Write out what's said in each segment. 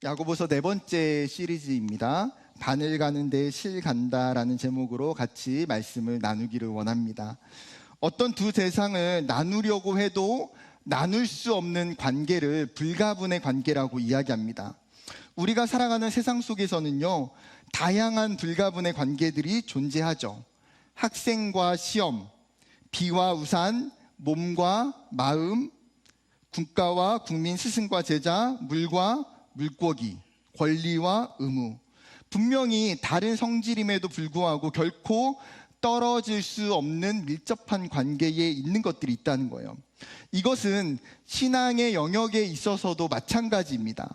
야고보서 네 번째 시리즈입니다. 바늘 가는데 실 간다라는 제목으로 같이 말씀을 나누기를 원합니다. 어떤 두 세상을 나누려고 해도 나눌 수 없는 관계를 불가분의 관계라고 이야기합니다. 우리가 살아가는 세상 속에서는요, 다양한 불가분의 관계들이 존재하죠. 학생과 시험, 비와 우산, 몸과 마음, 국가와 국민, 스승과 제자, 물과 물고기, 권리와 의무. 분명히 다른 성질임에도 불구하고 결코 떨어질 수 없는 밀접한 관계에 있는 것들이 있다는 거예요. 이것은 신앙의 영역에 있어서도 마찬가지입니다.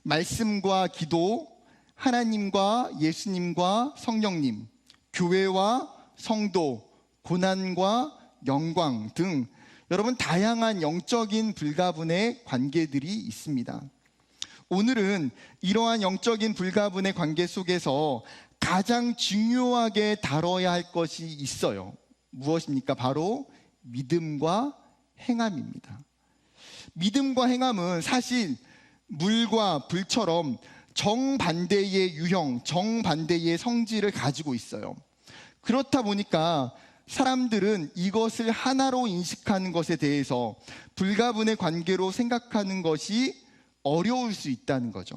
말씀과 기도, 하나님과 예수님과 성령님, 교회와 성도, 고난과 영광 등 여러분 다양한 영적인 불가분의 관계들이 있습니다. 오늘은 이러한 영적인 불가분의 관계 속에서 가장 중요하게 다뤄야 할 것이 있어요. 무엇입니까? 바로 믿음과 행함입니다. 믿음과 행함은 사실 물과 불처럼 정반대의 유형, 정반대의 성질을 가지고 있어요. 그렇다 보니까 사람들은 이것을 하나로 인식하는 것에 대해서 불가분의 관계로 생각하는 것이 어려울 수 있다는 거죠.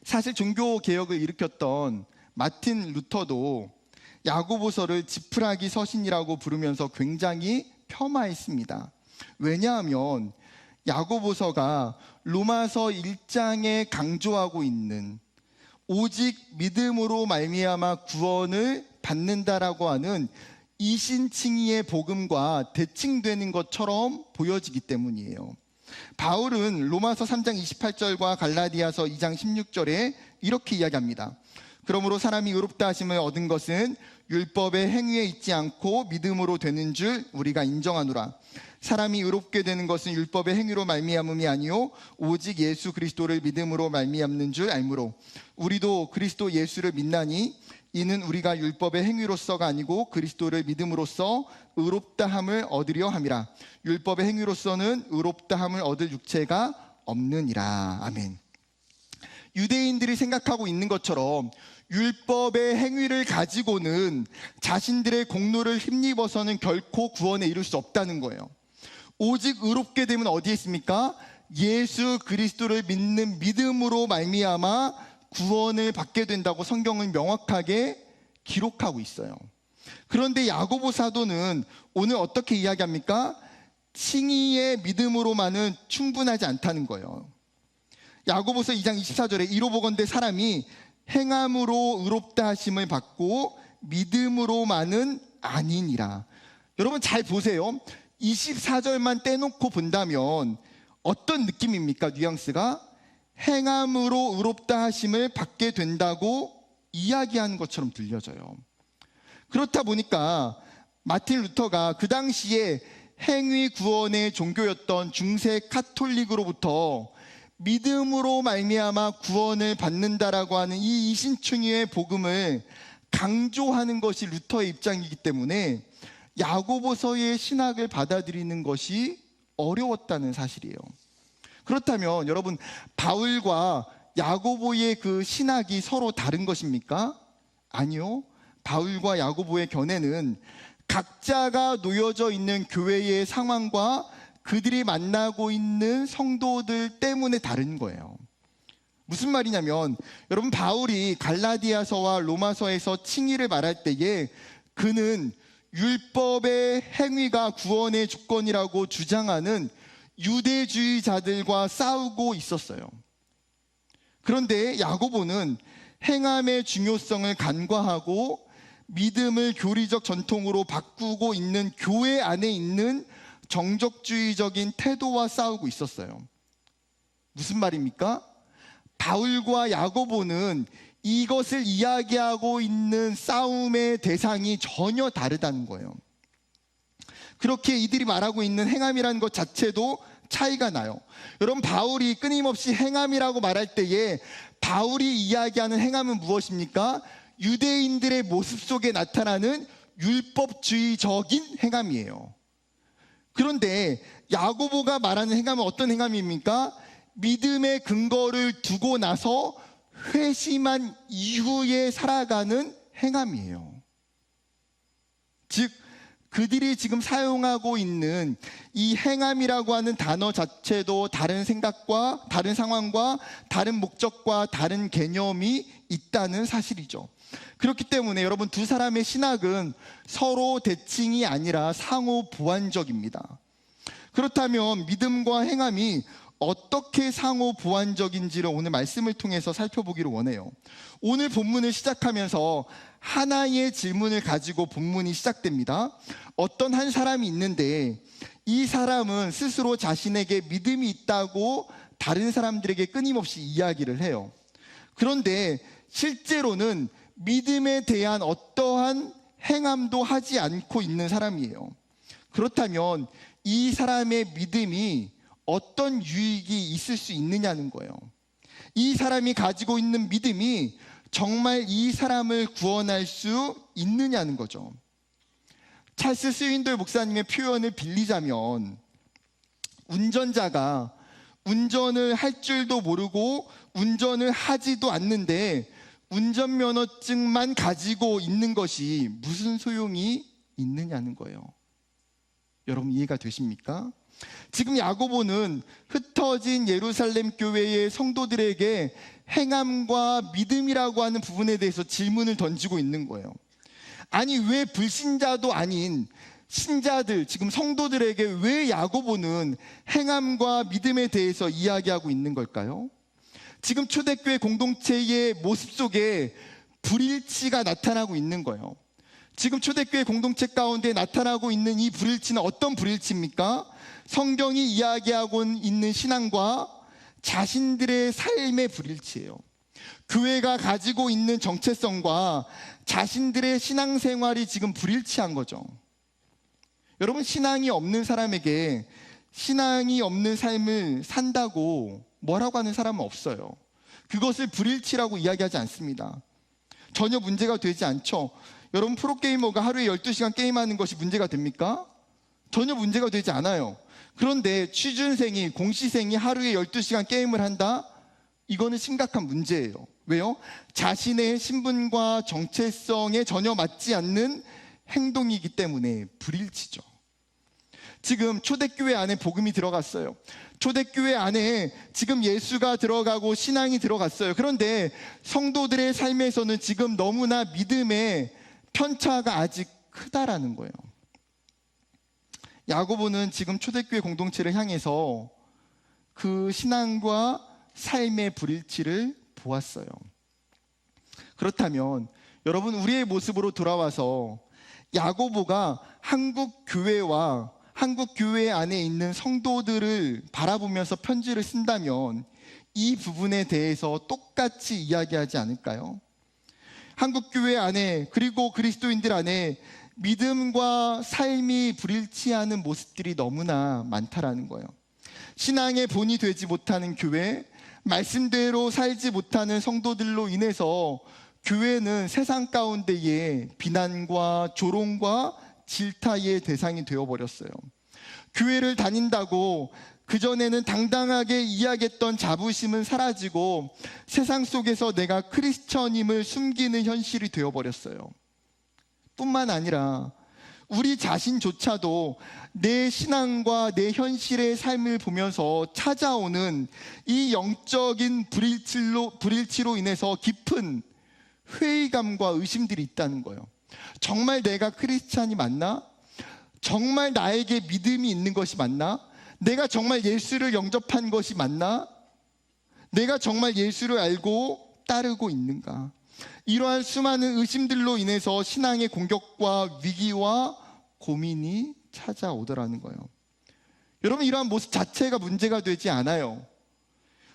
사실 종교 개혁을 일으켰던 마틴 루터도 야고보서를 지푸라기 서신이라고 부르면서 굉장히 폄하했습니다. 왜냐하면 야고보서가 로마서 1장에 강조하고 있는 오직 믿음으로 말미암아 구원을 받는다라고 하는 이신칭의의 복음과 대칭되는 것처럼 보여지기 때문이에요. 바울은 로마서 3장 28절과 갈라디아서 2장 16절에 이렇게 이야기합니다. 그러므로 사람이 의롭다 하심을 얻은 것은 율법의 행위에 있지 않고 믿음으로 되는 줄 우리가 인정하노라. 사람이 의롭게 되는 것은 율법의 행위로 말미암음이 아니요 오직 예수 그리스도를 믿음으로 말미암는 줄 알므로 우리도 그리스도 예수를 믿나니 이는 우리가 율법의 행위로서가 아니고 그리스도를 믿음으로써 의롭다함을 얻으려 함이라. 율법의 행위로서는 의롭다함을 얻을 육체가 없느니라. 아멘. 유대인들이 생각하고 있는 것처럼 율법의 행위를 가지고는 자신들의 공로를 힘입어서는 결코 구원에 이룰 수 없다는 거예요. 오직 의롭게 되면 어디에 있습니까? 예수 그리스도를 믿는 믿음으로 말미암아 구원을 받게 된다고 성경은 명확하게 기록하고 있어요. 그런데 야고보 사도는 오늘 어떻게 이야기합니까? 칭의의 믿음으로만은 충분하지 않다는 거예요. 야고보서 2장 24절에 이로보건대 사람이 행함으로 의롭다 하심을 받고 믿음으로만은 아니니라. 여러분 잘 보세요. 24절만 떼놓고 본다면 어떤 느낌입니까? 뉘앙스가 행함으로 의롭다 하심을 받게 된다고 이야기하는 것처럼 들려져요. 그렇다 보니까 마틴 루터가 그 당시에 행위 구원의 종교였던 중세 카톨릭으로부터 믿음으로 말미암아 구원을 받는다라고 하는 이 이신칭의의 복음을 강조하는 것이 루터의 입장이기 때문에 야고보서의 신학을 받아들이는 것이 어려웠다는 사실이에요. 그렇다면 여러분 바울과 야고보의 그 신학이 서로 다른 것입니까? 아니요. 바울과 야고보의 견해는 각자가 놓여져 있는 교회의 상황과 그들이 만나고 있는 성도들 때문에 다른 거예요. 무슨 말이냐면 여러분 바울이 갈라디아서와 로마서에서 칭의를 말할 때에 그는 율법의 행위가 구원의 조건이라고 주장하는 유대주의자들과 싸우고 있었어요. 그런데 야고보는 행함의 중요성을 간과하고 믿음을 교리적 전통으로 바꾸고 있는 교회 안에 있는 정적주의적인 태도와 싸우고 있었어요. 무슨 말입니까? 바울과 야고보는 이것을 이야기하고 있는 싸움의 대상이 전혀 다르다는 거예요. 그렇게 이들이 말하고 있는 행함이라는 것 자체도 차이가 나요. 여러분 바울이 끊임없이 행함이라고 말할 때에 바울이 이야기하는 행함은 무엇입니까? 유대인들의 모습 속에 나타나는 율법주의적인 행함이에요. 그런데 야고보가 말하는 행함은 어떤 행함입니까? 믿음의 근거를 두고 나서 회심한 이후에 살아가는 행함이에요. 즉 그들이 지금 사용하고 있는 이 행함이라고 하는 단어 자체도 다른 생각과 다른 상황과 다른 목적과 다른 개념이 있다는 사실이죠. 그렇기 때문에 여러분, 두 사람의 신학은 서로 대칭이 아니라 상호 보완적입니다. 그렇다면 믿음과 행함이 어떻게 상호 보완적인지를 오늘 말씀을 통해서 살펴보기를 원해요. 오늘 본문을 시작하면서 하나의 질문을 가지고 본문이 시작됩니다. 어떤 한 사람이 있는데 이 사람은 스스로 자신에게 믿음이 있다고 다른 사람들에게 끊임없이 이야기를 해요. 그런데 실제로는 믿음에 대한 어떠한 행함도 하지 않고 있는 사람이에요. 그렇다면 이 사람의 믿음이 어떤 유익이 있을 수 있느냐는 거예요. 이 사람이 가지고 있는 믿음이 정말 이 사람을 구원할 수 있느냐는 거죠. 찰스 스윈돌 목사님의 표현을 빌리자면, 운전자가 운전을 할 줄도 모르고 운전을 하지도 않는데 운전면허증만 가지고 있는 것이 무슨 소용이 있느냐는 거예요. 여러분, 이해가 되십니까? 지금 야고보는 흩어진 예루살렘 교회의 성도들에게 행함과 믿음이라고 하는 부분에 대해서 질문을 던지고 있는 거예요. 아니, 왜 불신자도 아닌 신자들, 지금 성도들에게 왜 야고보는 행함과 믿음에 대해서 이야기하고 있는 걸까요? 지금 초대교회 공동체의 모습 속에 불일치가 나타나고 있는 거예요. 지금 초대교회 공동체 가운데 나타나고 있는 이 불일치는 어떤 불일치입니까? 성경이 이야기하고 있는 신앙과 자신들의 삶의 불일치예요. 교회가 가지고 있는 정체성과 자신들의 신앙생활이 지금 불일치한 거죠. 여러분, 신앙이 없는 사람에게 신앙이 없는 삶을 산다고 뭐라고 하는 사람은 없어요. 그것을 불일치라고 이야기하지 않습니다. 전혀 문제가 되지 않죠. 여러분, 프로게이머가 하루에 12시간 게임하는 것이 문제가 됩니까? 전혀 문제가 되지 않아요. 그런데 취준생이, 공시생이 하루에 12시간 게임을 한다? 이거는 심각한 문제예요. 왜요? 자신의 신분과 정체성에 전혀 맞지 않는 행동이기 때문에 불일치죠. 지금 초대교회 안에 복음이 들어갔어요. 초대교회 안에 지금 예수가 들어가고 신앙이 들어갔어요. 그런데 성도들의 삶에서는 지금 너무나 믿음의 편차가 아직 크다라는 거예요. 야고보는 지금 초대교회 공동체를 향해서 그 신앙과 삶의 불일치를 보았어요. 그렇다면 여러분, 우리의 모습으로 돌아와서 야고보가 한국 교회와 한국 교회 안에 있는 성도들을 바라보면서 편지를 쓴다면 이 부분에 대해서 똑같이 이야기하지 않을까요? 한국 교회 안에, 그리고 그리스도인들 안에 믿음과 삶이 불일치하는 모습들이 너무나 많다라는 거예요. 신앙의 본이 되지 못하는 교회, 말씀대로 살지 못하는 성도들로 인해서 교회는 세상 가운데에 비난과 조롱과 질타의 대상이 되어버렸어요. 교회를 다닌다고 그전에는 당당하게 이야기했던 자부심은 사라지고 세상 속에서 내가 크리스천임을 숨기는 현실이 되어버렸어요. 뿐만 아니라 우리 자신조차도 내 신앙과 내 현실의 삶을 보면서 찾아오는 이 영적인 불일치로 인해서 깊은 회의감과 의심들이 있다는 거예요. 정말 내가 크리스찬이 맞나? 정말 나에게 믿음이 있는 것이 맞나? 내가 정말 예수를 영접한 것이 맞나? 내가 정말 예수를 알고 따르고 있는가? 이러한 수많은 의심들로 인해서 신앙의 공격과 위기와 고민이 찾아오더라는 거예요. 여러분, 이러한 모습 자체가 문제가 되지 않아요.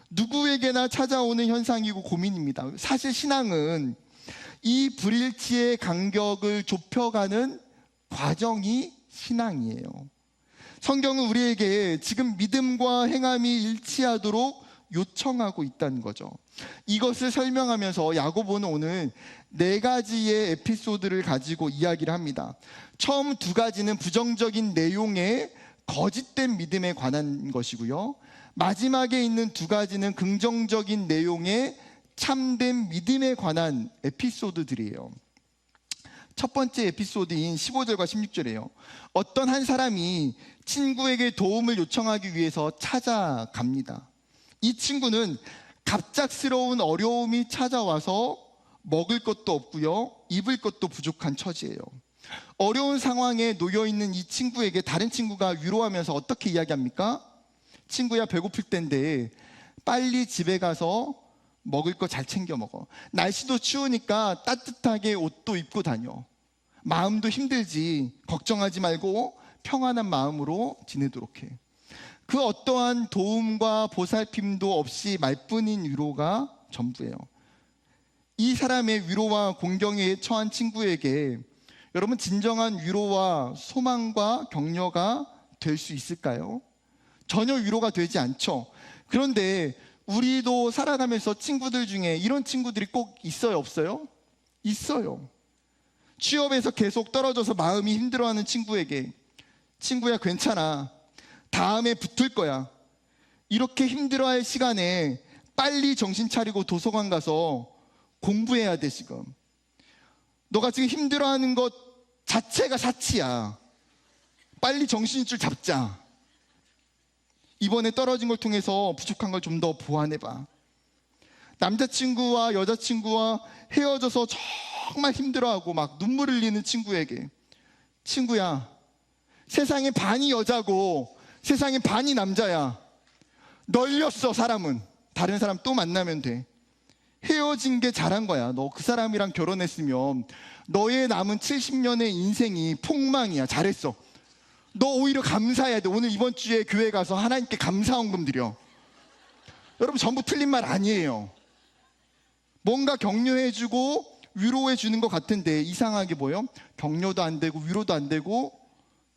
누구에게나 찾아오는 현상이고 고민입니다. 사실 신앙은 이 불일치의 간격을 좁혀가는 과정이 신앙이에요. 성경은 우리에게 지금 믿음과 행함이 일치하도록 요청하고 있다는 거죠. 이것을 설명하면서 야고보는 오늘 4가지의 에피소드를 가지고 이야기를 합니다. 처음 2가지는 부정적인 내용의 거짓된 믿음에 관한 것이고요. 마지막에 있는 두 가지는 긍정적인 내용의 참된 믿음에 관한 에피소드들이에요. 첫 번째 에피소드인 15절과 16절이에요. 어떤 한 사람이 친구에게 도움을 요청하기 위해서 찾아갑니다. 이 친구는 갑작스러운 어려움이 찾아와서 먹을 것도 없고요, 입을 것도 부족한 처지예요. 어려운 상황에 놓여있는 이 친구에게 다른 친구가 위로하면서 어떻게 이야기합니까? 친구야, 배고플 텐데 빨리 집에 가서 먹을 거 잘 챙겨 먹어. 날씨도 추우니까 따뜻하게 옷도 입고 다녀. 마음도 힘들지 걱정하지 말고 평안한 마음으로 지내도록 해. 그 어떠한 도움과 보살핌도 없이 말뿐인 위로가 전부예요. 이 사람의 위로와 공경에 처한 친구에게 여러분, 진정한 위로와 소망과 격려가 될 수 있을까요? 전혀 위로가 되지 않죠. 그런데 우리도 살아가면서 친구들 중에 이런 친구들이 꼭 있어요, 없어요? 있어요. 취업에서 계속 떨어져서 마음이 힘들어하는 친구에게 친구야, 괜찮아, 다음에 붙을 거야, 이렇게 힘들어할 시간에 빨리 정신 차리고 도서관 가서 공부해야 돼. 지금 너가 지금 힘들어하는 것 자체가 사치야. 빨리 정신줄 잡자. 이번에 떨어진 걸 통해서 부족한 걸 좀 더 보완해봐. 남자친구와 여자친구와 헤어져서 정말 힘들어하고 막 눈물 흘리는 친구에게 친구야, 세상에 반이 여자고 세상에 반이 남자야. 널렸어. 사람은 다른 사람 또 만나면 돼. 헤어진 게 잘한 거야. 너 그 사람이랑 결혼했으면 너의 남은 70년의 인생이 폭망이야. 잘했어. 너 오히려 감사해야 돼. 오늘 이번 주에 교회 가서 하나님께 감사헌금 드려. 여러분, 전부 틀린 말 아니에요. 뭔가 격려해주고 위로해주는 것 같은데 이상하게 뭐예요? 격려도 안 되고 위로도 안 되고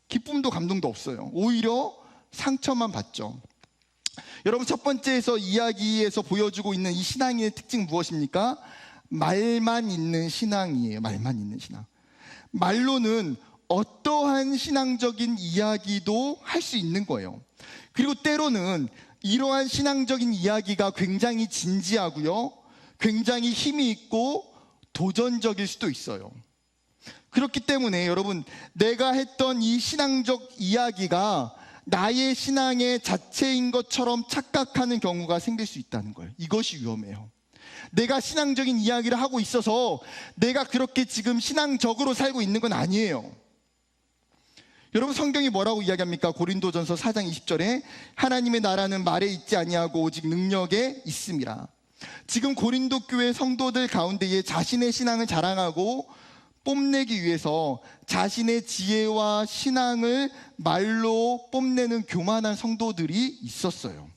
기쁨도 감동도 없어요. 오히려 상처만 받죠. 여러분, 첫 번째에서 이야기에서 보여주고 있는 이 신앙의 특징 무엇입니까? 말만 있는 신앙이에요. 말만 있는 신앙. 말로는 어떠한 신앙적인 이야기도 할 수 있는 거예요. 그리고 때로는 이러한 신앙적인 이야기가 굉장히 진지하고요, 굉장히 힘이 있고 도전적일 수도 있어요. 그렇기 때문에 여러분, 내가 했던 이 신앙적 이야기가 나의 신앙의 자체인 것처럼 착각하는 경우가 생길 수 있다는 거예요. 이것이 위험해요. 내가 신앙적인 이야기를 하고 있어서 내가 그렇게 지금 신앙적으로 살고 있는 건 아니에요. 여러분, 성경이 뭐라고 이야기합니까? 고린도전서 4장 20절에 하나님의 나라는 말에 있지 아니하고 오직 능력에 있음이라. 지금 고린도 교회 성도들 가운데에 자신의 신앙을 자랑하고 뽐내기 위해서 자신의 지혜와 신앙을 말로 뽐내는 교만한 성도들이 있었어요.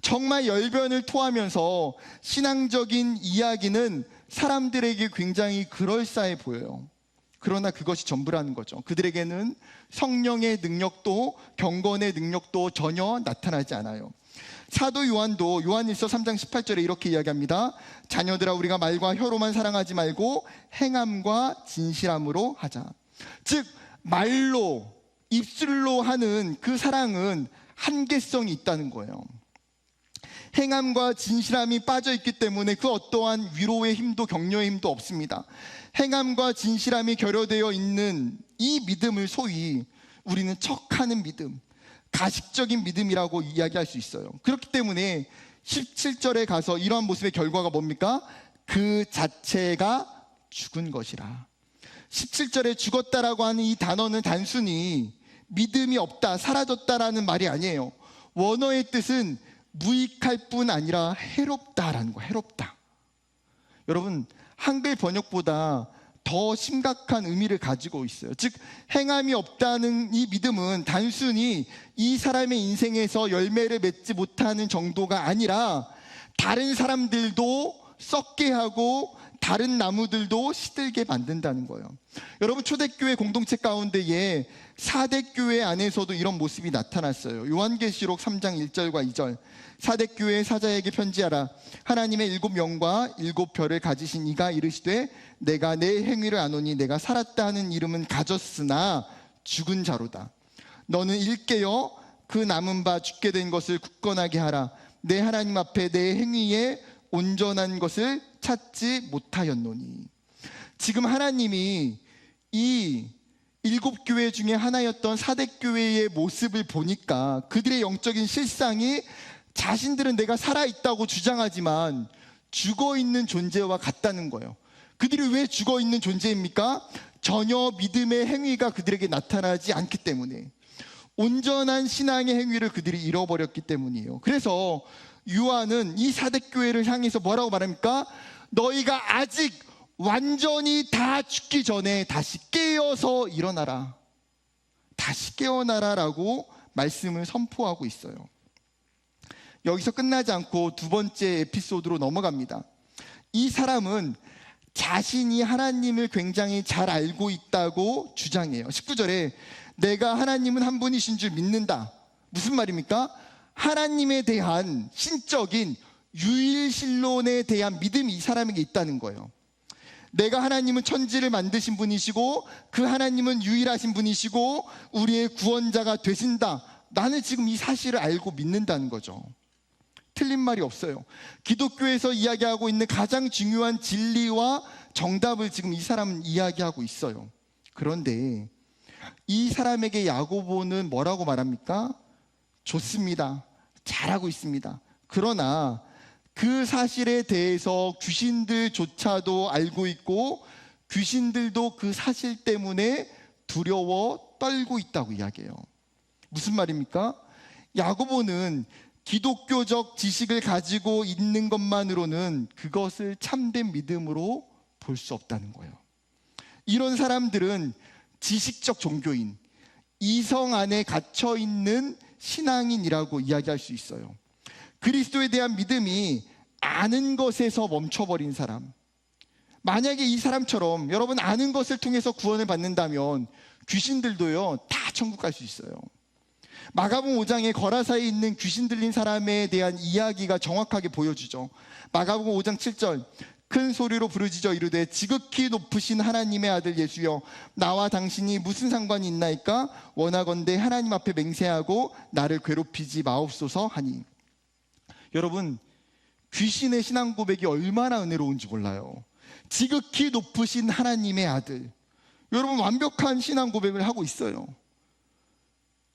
정말 열변을 토하면서 신앙적인 이야기는 사람들에게 굉장히 그럴싸해 보여요. 그러나 그것이 전부라는 거죠. 그들에게는 성령의 능력도 경건의 능력도 전혀 나타나지 않아요. 사도 요한도 요한일서 3장 18절에 이렇게 이야기합니다. 자녀들아, 우리가 말과 혀로만 사랑하지 말고 행함과 진실함으로 하자. 즉, 말로, 입술로 하는 그 사랑은 한계성이 있다는 거예요. 행함과 진실함이 빠져있기 때문에 그 어떠한 위로의 힘도 격려의 힘도 없습니다. 행함과 진실함이 결여되어 있는 이 믿음을 소위 우리는 척하는 믿음, 가식적인 믿음이라고 이야기할 수 있어요. 그렇기 때문에 17절에 가서 이러한 모습의 결과가 뭡니까? 그 자체가 죽은 것이라. 17절에 죽었다라고 하는 이 단어는 단순히 믿음이 없다, 사라졌다라는 말이 아니에요. 원어의 뜻은 무익할 뿐 아니라 해롭다라는 거예요. 해롭다. 여러분, 한글 번역보다 더 심각한 의미를 가지고 있어요. 즉, 행함이 없다는 이 믿음은 단순히 이 사람의 인생에서 열매를 맺지 못하는 정도가 아니라 다른 사람들도 썩게 하고 다른 나무들도 시들게 만든다는 거예요. 여러분, 초대교회 공동체 가운데에 사대교회 안에서도 이런 모습이 나타났어요. 요한계시록 3장 1절과 2절. 사대교회 사자에게 편지하라. 하나님의 7명과 7별을 가지신 이가 이르시되 내가 내 행위를 아노니 내가 살았다 하는 이름은 가졌으나 죽은 자로다. 너는 일깨어 그 남은 바 죽게 된 것을 굳건하게 하라. 내 하나님 앞에 내 행위에 온전한 것을 찾지 못하였노니. 지금 하나님이 이 7교회 중에 하나였던 사대교회의 모습을 보니까 그들의 영적인 실상이 자신들은 내가 살아있다고 주장하지만 죽어있는 존재와 같다는 거예요. 그들이 왜 죽어있는 존재입니까? 전혀 믿음의 행위가 그들에게 나타나지 않기 때문에, 온전한 신앙의 행위를 그들이 잃어버렸기 때문이에요. 그래서 요한은 이 사대교회를 향해서 뭐라고 말합니까? 너희가 아직 완전히 다 죽기 전에 다시 깨어서 일어나라. 다시 깨어나라 라고 말씀을 선포하고 있어요. 여기서 끝나지 않고 두 번째 에피소드로 넘어갑니다. 이 사람은 자신이 하나님을 굉장히 잘 알고 있다고 주장해요. 19절에 내가 하나님은 한 분이신 줄 믿는다. 무슨 말입니까? 하나님에 대한 신적인 유일신론에 대한 믿음이 이 사람에게 있다는 거예요. 내가 하나님은 천지를 만드신 분이시고 그 하나님은 유일하신 분이시고 우리의 구원자가 되신다. 나는 지금 이 사실을 알고 믿는다는 거죠. 틀린 말이 없어요. 기독교에서 이야기하고 있는 가장 중요한 진리와 정답을 지금 이 사람은 이야기하고 있어요. 그런데 이 사람에게 야고보는 뭐라고 말합니까? 좋습니다. 잘하고 있습니다. 그러나 그 사실에 대해서 귀신들조차도 알고 있고 귀신들도 그 사실 때문에 두려워 떨고 있다고 이야기해요. 무슨 말입니까? 야고보는 기독교적 지식을 가지고 있는 것만으로는 그것을 참된 믿음으로 볼 수 없다는 거예요. 이런 사람들은 지식적 종교인, 이성 안에 갇혀 있는 신앙인이라고 이야기할 수 있어요. 그리스도에 대한 믿음이 아는 것에서 멈춰버린 사람. 만약에 이 사람처럼 여러분 아는 것을 통해서 구원을 받는다면 귀신들도요 다 천국 갈 수 있어요. 마가복음 5장에 거라사에 있는 귀신 들린 사람에 대한 이야기가 정확하게 보여주죠. 마가복음 5장 7절 큰 소리로 부르짖어 이르되 지극히 높으신 하나님의 아들 예수여 나와 당신이 무슨 상관이 있나이까? 원하건대 하나님 앞에 맹세하고 나를 괴롭히지 마옵소서 하니. 여러분, 귀신의 신앙 고백이 얼마나 은혜로운지 몰라요. 지극히 높으신 하나님의 아들. 여러분, 완벽한 신앙 고백을 하고 있어요.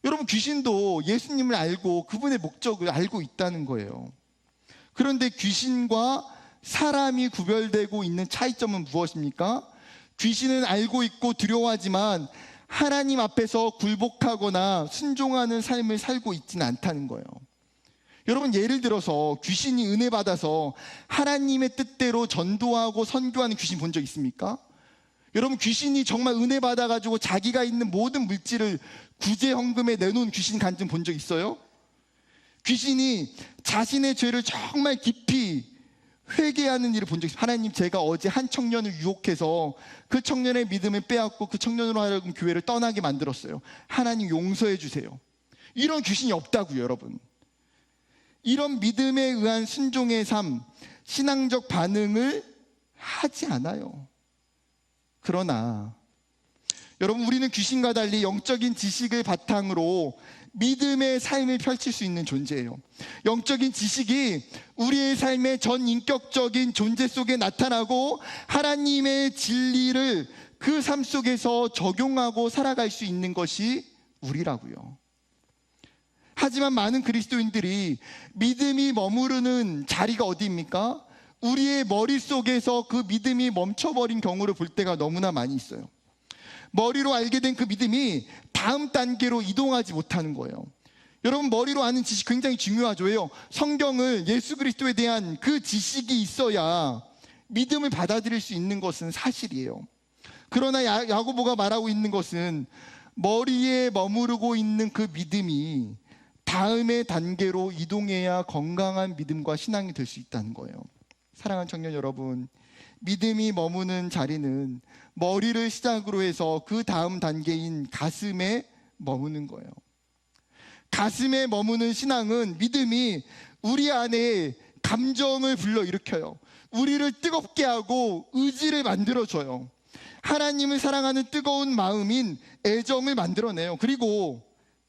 여러분, 귀신도 예수님을 알고 그분의 목적을 알고 있다는 거예요. 그런데 귀신과 사람이 구별되고 있는 차이점은 무엇입니까? 귀신은 알고 있고 두려워하지만 하나님 앞에서 굴복하거나 순종하는 삶을 살고 있지는 않다는 거예요. 여러분, 예를 들어서 귀신이 은혜 받아서 하나님의 뜻대로 전도하고 선교하는 귀신 본 적 있습니까? 여러분, 귀신이 정말 은혜 받아가지고 자기가 있는 모든 물질을 구제헌금에 내놓은 귀신 간증 본 적 있어요? 귀신이 자신의 죄를 정말 깊이 회개하는 일을 본 적 있어요. 하나님, 제가 어제 한 청년을 유혹해서 그 청년의 믿음을 빼앗고 그 청년으로 하여금 교회를 떠나게 만들었어요. 하나님 용서해 주세요. 이런 귀신이 없다고요, 여러분. 이런 믿음에 의한 순종의 삶, 신앙적 반응을 하지 않아요. 그러나 여러분, 우리는 귀신과 달리 영적인 지식을 바탕으로 믿음의 삶을 펼칠 수 있는 존재예요. 영적인 지식이 우리의 삶의 전 인격적인 존재 속에 나타나고 하나님의 진리를 그 삶 속에서 적용하고 살아갈 수 있는 것이 우리라고요. 하지만 많은 그리스도인들이 믿음이 머무르는 자리가 어디입니까? 우리의 머릿속에서 그 믿음이 멈춰버린 경우를 볼 때가 너무나 많이 있어요. 머리로 알게 된 그 믿음이 다음 단계로 이동하지 못하는 거예요. 여러분, 머리로 아는 지식 굉장히 중요하죠. 왜요? 성경을, 예수 그리스도에 대한 그 지식이 있어야 믿음을 받아들일 수 있는 것은 사실이에요. 그러나 야고보가 말하고 있는 것은 머리에 머무르고 있는 그 믿음이 다음의 단계로 이동해야 건강한 믿음과 신앙이 될 수 있다는 거예요. 사랑하는 청년 여러분, 믿음이 머무는 자리는 머리를 시작으로 해서 그 다음 단계인 가슴에 머무는 거예요. 가슴에 머무는 신앙은 믿음이 우리 안에 감정을 불러일으켜요. 우리를 뜨겁게 하고 의지를 만들어줘요. 하나님을 사랑하는 뜨거운 마음인 애정을 만들어내요. 그리고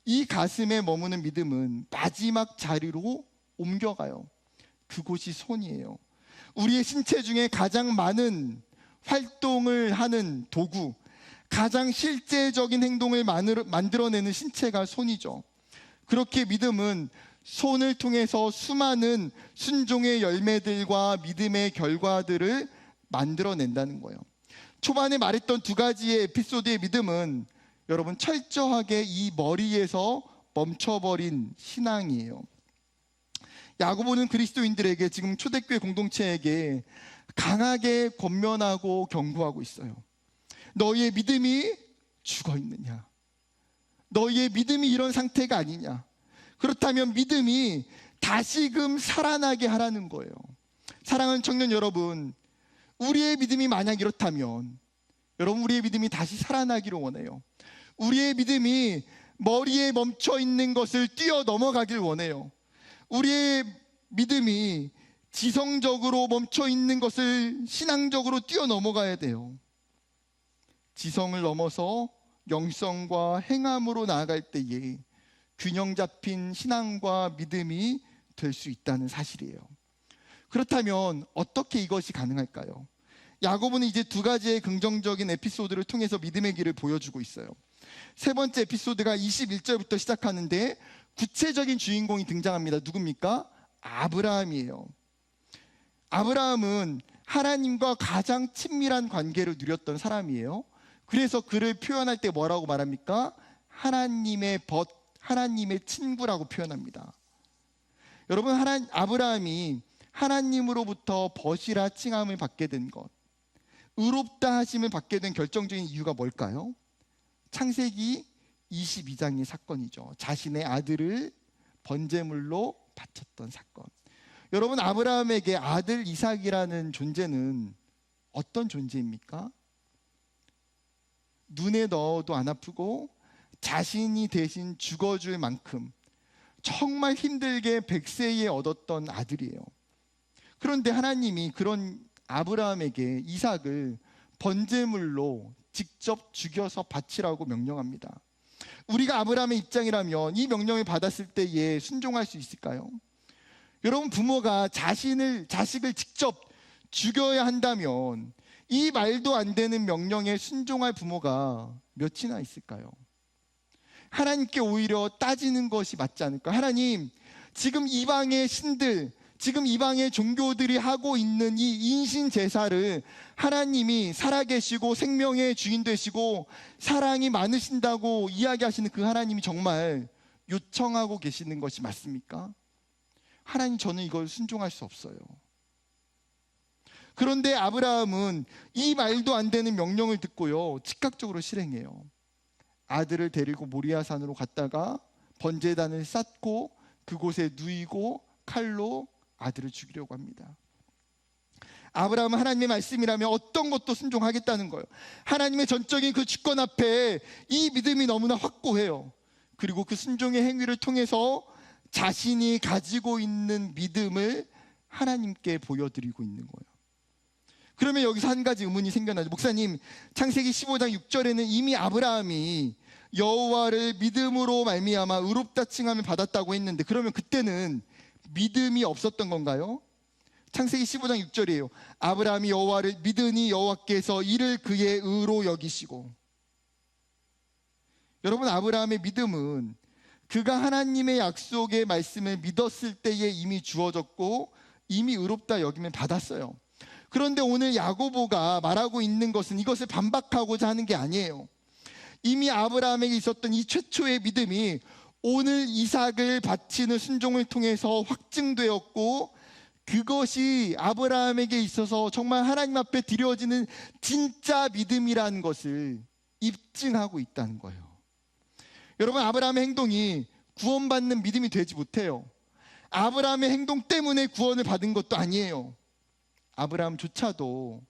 이 가슴에 머무는 믿음은 마지막 자리로 옮겨가요. 그곳이 손이에요. 우리의 신체 중에 가장 많은 활동을 하는 도구, 가장 실제적인 행동을 만들어내는 신체가 손이죠. 그렇게 믿음은 손을 통해서 수많은 순종의 열매들과 믿음의 결과들을 만들어낸다는 거예요. 초반에 말했던 두 가지의 에피소드의 믿음은 여러분 철저하게 이 머리에서 멈춰버린 신앙이에요. 야고보는 그리스도인들에게, 지금 초대교회 공동체에게 강하게 권면하고 경고하고 있어요. 너희의 믿음이 죽어 있느냐? 너희의 믿음이 이런 상태가 아니냐? 그렇다면 믿음이 다시금 살아나게 하라는 거예요. 사랑하는 청년 여러분, 우리의 믿음이 만약 이렇다면 여러분, 우리의 믿음이 다시 살아나기를 원해요. 우리의 믿음이 머리에 멈춰 있는 것을 뛰어넘어가길 원해요. 우리의 믿음이 지성적으로 멈춰 있는 것을 신앙적으로 뛰어넘어가야 돼요. 지성을 넘어서 영성과 행함으로 나아갈 때에 균형 잡힌 신앙과 믿음이 될 수 있다는 사실이에요. 그렇다면 어떻게 이것이 가능할까요? 야고보는 이제 두 가지의 긍정적인 에피소드를 통해서 믿음의 길을 보여주고 있어요. 세 번째 에피소드가 21절부터 시작하는데 구체적인 주인공이 등장합니다. 누굽니까? 아브라함이에요. 아브라함은 하나님과 가장 친밀한 관계를 누렸던 사람이에요. 그래서 그를 표현할 때 뭐라고 말합니까? 하나님의 벗, 하나님의 친구라고 표현합니다. 여러분, 아브라함이 하나님으로부터 벗이라 칭함을 받게 된 것, 의롭다 하심을 받게 된 결정적인 이유가 뭘까요? 창세기 22장의 사건이죠. 자신의 아들을 번제물로 바쳤던 사건. 여러분, 아브라함에게 아들 이삭이라는 존재는 어떤 존재입니까? 눈에 넣어도 안 아프고 자신이 대신 죽어줄 만큼 정말 힘들게 100세에 얻었던 아들이에요. 그런데 하나님이 그런 아브라함에게 이삭을 번제물로 직접 죽여서 바치라고 명령합니다. 우리가 아브라함의 입장이라면 이 명령을 받았을 때에 순종할 수 있을까요? 여러분, 부모가 자식을 직접 죽여야 한다면 이 말도 안 되는 명령에 순종할 부모가 몇이나 있을까요? 하나님께 오히려 따지는 것이 맞지 않을까? 하나님, 지금 이방의 신들, 지금 이방의 종교들이 하고 있는 이 인신 제사를 하나님이 살아계시고 생명의 주인 되시고 사랑이 많으신다고 이야기하시는 그 하나님이 정말 요청하고 계시는 것이 맞습니까? 하나님, 저는 이걸 순종할 수 없어요. 그런데 아브라함은 이 말도 안 되는 명령을 듣고요, 즉각적으로 실행해요. 아들을 데리고 모리아산으로 갔다가 번제단을 쌓고 그곳에 누이고 칼로 아들을 죽이려고 합니다. 아브라함은 하나님의 말씀이라면 어떤 것도 순종하겠다는 거예요. 하나님의 전적인 그 주권 앞에 이 믿음이 너무나 확고해요. 그리고 그 순종의 행위를 통해서 자신이 가지고 있는 믿음을 하나님께 보여드리고 있는 거예요. 그러면 여기서 한 가지 의문이 생겨나죠. 목사님, 창세기 15장 6절에는 이미 아브라함이 여호와를 믿음으로 말미암아 의롭다 칭함을 받았다고 했는데, 그러면 그때는 믿음이 없었던 건가요? 창세기 15장 6절이에요. 아브라함이 여호와를 믿으니 여호와께서 이를 그의 의로 여기시고. 여러분, 아브라함의 믿음은 그가 하나님의 약속의 말씀을 믿었을 때에 이미 주어졌고 이미 의롭다 여김을 받았어요. 그런데 오늘 야고보가 말하고 있는 것은 이것을 반박하고자 하는 게 아니에요. 이미 아브라함에게 있었던 이 최초의 믿음이 오늘 이삭을 바치는 순종을 통해서 확증되었고, 그것이 아브라함에게 있어서 정말 하나님 앞에 드려지는 진짜 믿음이라는 것을 입증하고 있다는 거예요. 여러분, 아브라함의 행동이 구원받는 믿음이 되지 못해요. 아브라함의 행동 때문에 구원을 받은 것도 아니에요. 아브라함조차도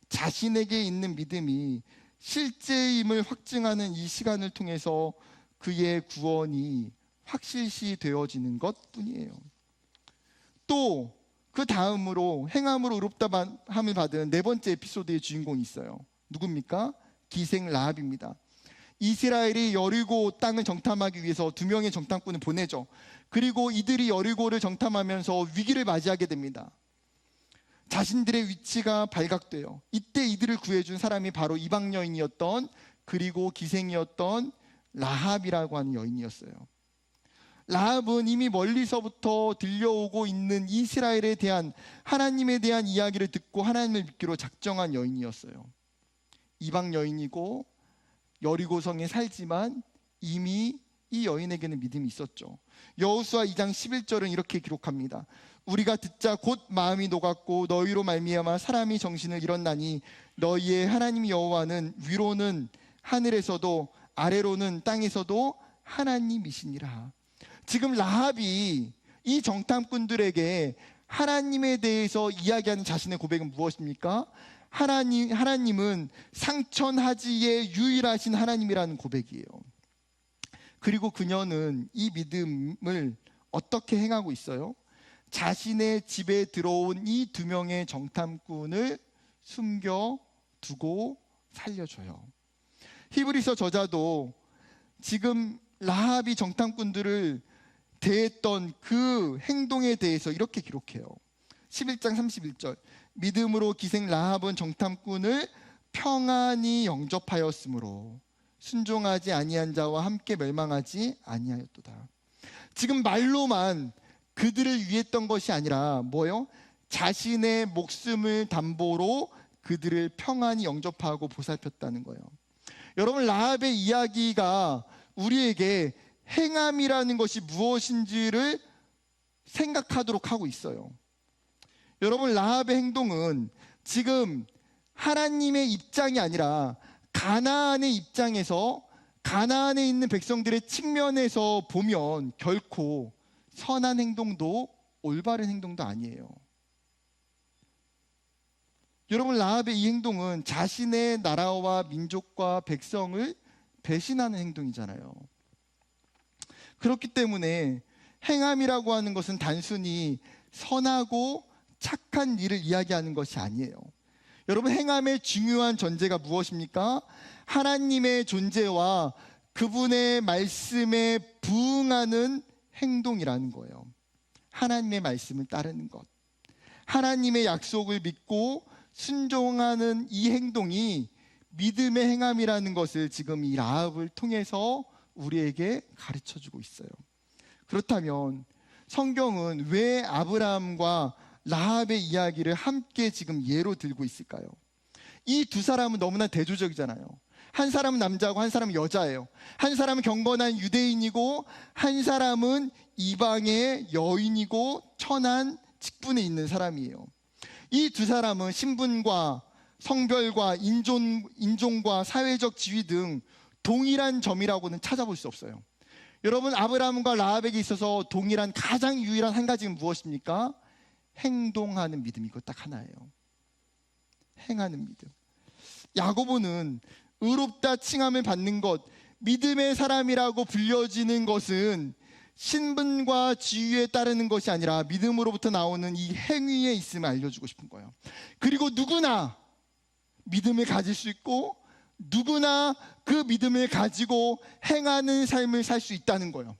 자신에게 있는 믿음이 실제임을 확증하는 이 시간을 통해서 그의 구원이 확실시 되어지는 것뿐이에요. 또 그 다음으로 행함으로 의롭다함을 받은 네 번째 에피소드의 주인공이 있어요. 누굽니까? 기생 라합입니다. 이스라엘이 여리고 땅을 정탐하기 위해서 2명의 정탐꾼을 보내죠. 그리고 이들이 여리고를 정탐하면서 위기를 맞이하게 됩니다. 자신들의 위치가 발각돼요. 이때 이들을 구해준 사람이 바로 이방 여인이었던, 그리고 기생이었던 라합이라고 하는 여인이었어요. 라합은 이미 멀리서부터 들려오고 있는 이스라엘에 대한, 하나님에 대한 이야기를 듣고 하나님을 믿기로 작정한 여인이었어요. 이방 여인이고 여리고성에 살지만 이미 이 여인에게는 믿음이 있었죠. 여호수아 2장 11절은 이렇게 기록합니다. 우리가 듣자 곧 마음이 녹았고 너희로 말미암아 사람이 정신을 잃었나니 너희의 하나님 여호와는 위로는 하늘에서도 아래로는 땅에서도 하나님이시니라. 지금 라합이 이 정탐꾼들에게 하나님에 대해서 이야기하는 자신의 고백은 무엇입니까? 하나님은 상천하지의 유일하신 하나님이라는 고백이에요. 그리고 그녀는 이 믿음을 어떻게 행하고 있어요? 자신의 집에 들어온 이 2명의 정탐꾼을 숨겨두고 살려줘요. 히브리서 저자도 지금 라합이 정탐꾼들을 대했던 그 행동에 대해서 이렇게 기록해요. 11장 31절, 믿음으로 기생 라합은 정탐꾼을 평안히 영접하였으므로 순종하지 아니한 자와 함께 멸망하지 아니하였도다. 지금 말로만 그들을 위했던 것이 아니라 뭐요? 자신의 목숨을 담보로 그들을 평안히 영접하고 보살폈다는 거예요. 여러분, 라합의 이야기가 우리에게 행함이라는 것이 무엇인지를 생각하도록 하고 있어요. 여러분, 라합의 행동은 지금 하나님의 입장이 아니라 가나안의 입장에서, 가나안에 있는 백성들의 측면에서 보면 결코 선한 행동도 올바른 행동도 아니에요. 여러분, 라합의 이 행동은 자신의 나라와 민족과 백성을 배신하는 행동이잖아요. 그렇기 때문에 행함이라고 하는 것은 단순히 선하고 착한 일을 이야기하는 것이 아니에요. 여러분, 행함의 중요한 전제가 무엇입니까? 하나님의 존재와 그분의 말씀에 부응하는 행동이라는 거예요. 하나님의 말씀을 따르는 것, 하나님의 약속을 믿고 순종하는 이 행동이 믿음의 행함이라는 것을 지금 이 라합을 통해서 우리에게 가르쳐주고 있어요. 그렇다면 성경은 왜 아브라함과 라합의 이야기를 함께 지금 예로 들고 있을까요? 이 2사람은 너무나 대조적이잖아요. 한 사람은 남자고 한 사람은 여자예요. 한 사람은 경건한 유대인이고 한 사람은 이방의 여인이고 천한 직분에 있는 사람이에요. 이 2사람은 신분과 성별과 인종과 사회적 지위 등 동일한 점이라고는 찾아볼 수 없어요. 여러분, 아브라함과 라합에게 있어서 동일한 가장 유일한 한 가지는 무엇입니까? 행동하는 믿음이 그 딱 하나예요. 행하는 믿음. 야고보는 의롭다 칭함을 받는 것, 믿음의 사람이라고 불려지는 것은 신분과 지위에 따르는 것이 아니라 믿음으로부터 나오는 이 행위에 있음을 알려주고 싶은 거예요. 그리고 누구나 믿음을 가질 수 있고 누구나 그 믿음을 가지고 행하는 삶을 살 수 있다는 거예요.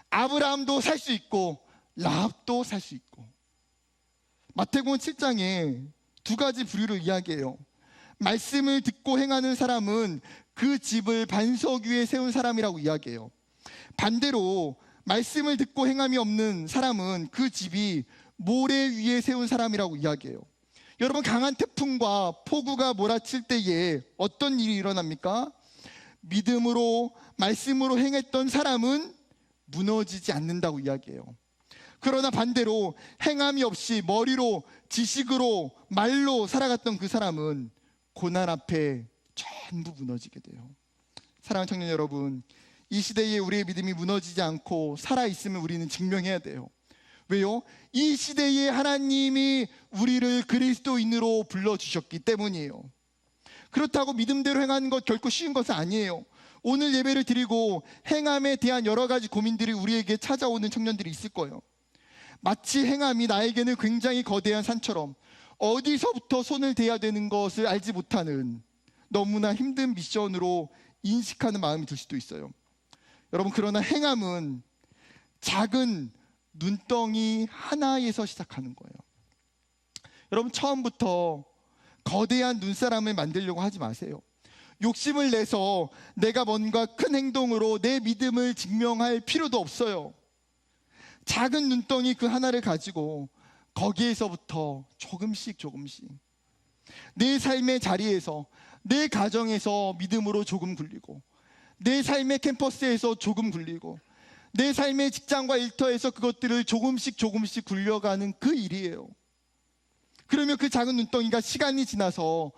아브라함도 살 수 있고 라합도 살 수 있고. 마태복음 7장에 2가지 부류를 이야기해요. 말씀을 듣고 행하는 사람은 그 집을 반석 위에 세운 사람이라고 이야기해요. 반대로 말씀을 듣고 행함이 없는 사람은 그 집이 모래 위에 세운 사람이라고 이야기해요. 여러분, 강한 태풍과 폭우가 몰아칠 때에 어떤 일이 일어납니까? 믿음으로 말씀으로 행했던 사람은 무너지지 않는다고 이야기해요. 그러나 반대로 행함이 없이 머리로, 지식으로, 말로 살아갔던 그 사람은 고난 앞에 전부 무너지게 돼요. 사랑하는 청년 여러분, 이 시대에 우리의 믿음이 무너지지 않고 살아있음을 우리는 증명해야 돼요. 왜요? 이 시대에 하나님이 우리를 그리스도인으로 불러주셨기 때문이에요. 그렇다고 믿음대로 행하는 것 결코 쉬운 것은 아니에요. 오늘 예배를 드리고 행함에 대한 여러 가지 고민들이 우리에게 찾아오는 청년들이 있을 거예요. 마치 행함이 나에게는 굉장히 거대한 산처럼 어디서부터 손을 대야 되는 것을 알지 못하는 너무나 힘든 미션으로 인식하는 마음이 들 수도 있어요. 여러분, 그러나 행함은 작은 눈덩이 하나에서 시작하는 거예요. 여러분, 처음부터 거대한 눈사람을 만들려고 하지 마세요. 욕심을 내서 내가 뭔가 큰 행동으로 내 믿음을 증명할 필요도 없어요. 작은 눈덩이 그 하나를 가지고 거기에서부터 조금씩 내 삶의 자리에서, 내 가정에서 믿음으로 조금 굴리고, 내 삶의 캠퍼스에서 조금 굴리고, 내 삶의 직장과 일터에서 그것들을 조금씩 굴려가는 그 일이에요. 그러면 그 작은 눈덩이가 시간이 지나서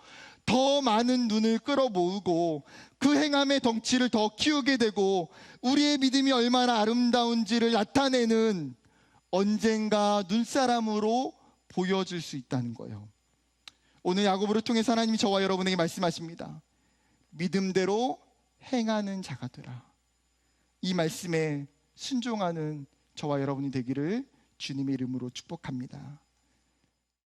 더 많은 눈을 끌어모으고 그 행함의 덩치를 더 키우게 되고, 우리의 믿음이 얼마나 아름다운지를 나타내는 언젠가 눈사람으로 보여줄 수 있다는 거예요. 오늘 야고보를 통해서 하나님이 저와 여러분에게 말씀하십니다. 믿음대로 행하는 자가 되라. 이 말씀에 순종하는 저와 여러분이 되기를 주님의 이름으로 축복합니다.